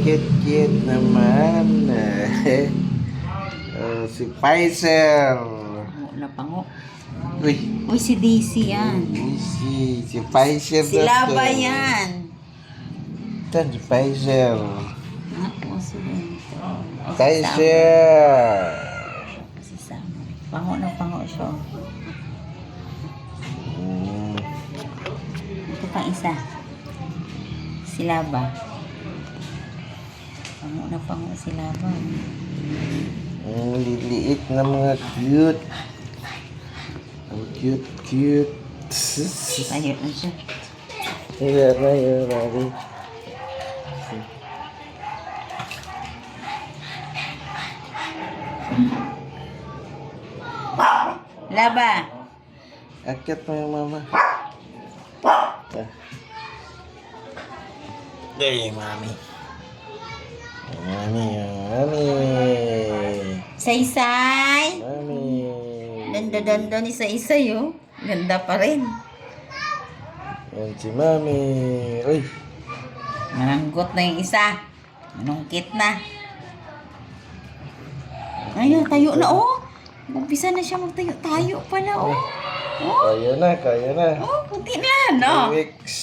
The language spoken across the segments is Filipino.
Cute-cute naman. Si Pfizer. Na pango. Uy. Uy, si Daisy yan. Si Pfizer. Si Lava yan. Ito, si Pfizer. Ako, si Pfizer. Si Sam. Pango na pango siya. Ito pang isa. Si Lava. Pango si Lava. Ang liliit na mga cute. Ang cute. Tayo na siya. Yun. Lava. Akyat mo yung mama. There, mami. Mami. Saysay. Mami. Ganda ni Saysay, oh. Ganda pa rin. Yan si mami. Uy. Mananggot na yung isa. Manungkit na. Ayun, tayo na, oh. Umpisa na siya magtayo pala, oh. Oh, Kaya na. oh, kunti na, no? 3 weeks.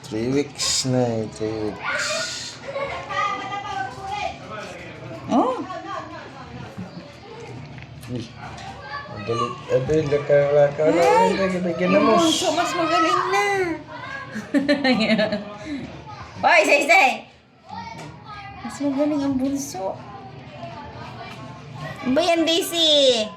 3 weeks na eh. 3 weeks. Oh. Uy. Adali, laka na. Lagyan mo. So, mas magaling na. Hoy, Saysay. Mas magaling ang bunso. Ano ba yan, Daisy?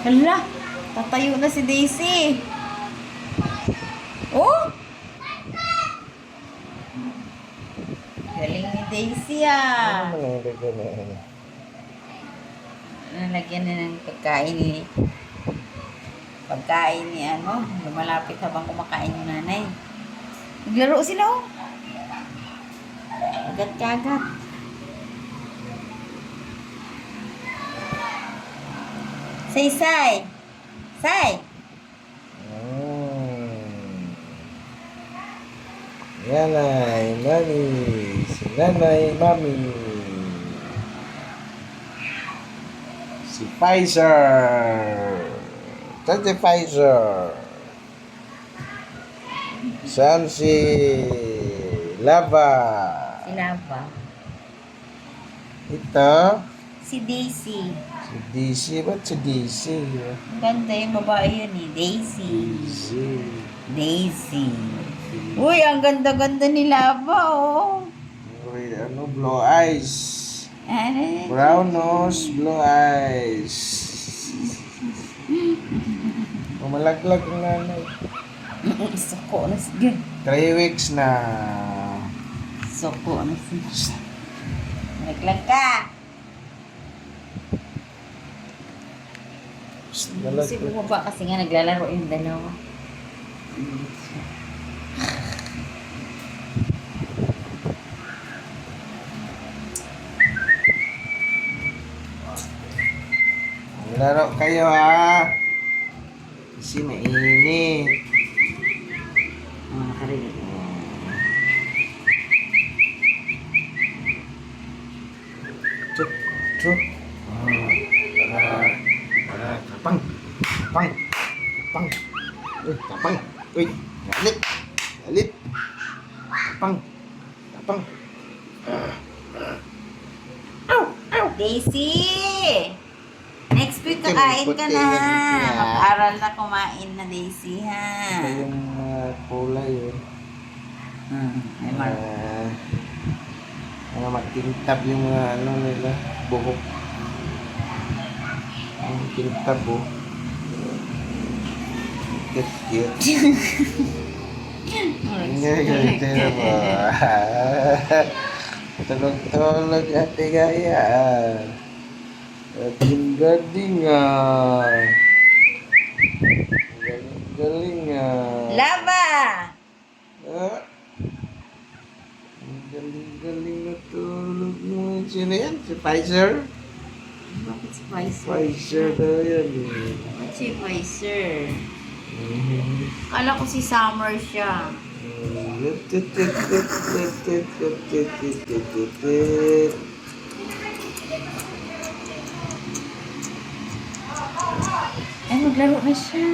Hala, tatayo na si Daisy. Oh! Galing ni Daisy, ah. Ano lagyan na ano? Nalagyan na ng pagkain ni ano, lumalapit habang kumakain yung nanay. Naglaro sila, oh. Agat-kagat. Say. Nanay, mami. Si nanay, mami. Si Pfizer. Ito si Pfizer. Saan si Lava? Si Lava. Ito. Si Daisy. Si DC. Ba't si DC? Ganda yung babae yun eh. Daisy. DC. Uy, ang ganda-ganda ni Lava, oh. Uy, ano? Blue eyes. Ano? Brown nose, blue eyes. Malaglag ang nanay. Soko na sige. 3 weeks na. Soko na sige. Naglag ka. Kasi bumaba kasi nga naglalaro yung dalawa. Laro kayo ha. Kasi mainit. Nakarinig. Chuk. Tapang. Uy, tapang. Uy, galit. Tapang. Daisy! Next week kakain ka na. Mag-aral na kumain na, Daisy, ha? Ito yung kulay yun. Ay, Mark. Mga matintab yung mga ano nila, buhok. Ang tintab oh. Cute. Hindi, ganito na po. Tulog-tulog ate gaya. Galing Galing Lava! Ang galing na tulog mo. Sino yan? Si Pfizer? Bakit si Pfizer? Pfizer daw yan eh. Bakit si Pfizer? Mhm. Kala ko si Summer siya. Ay, maglaro na siya.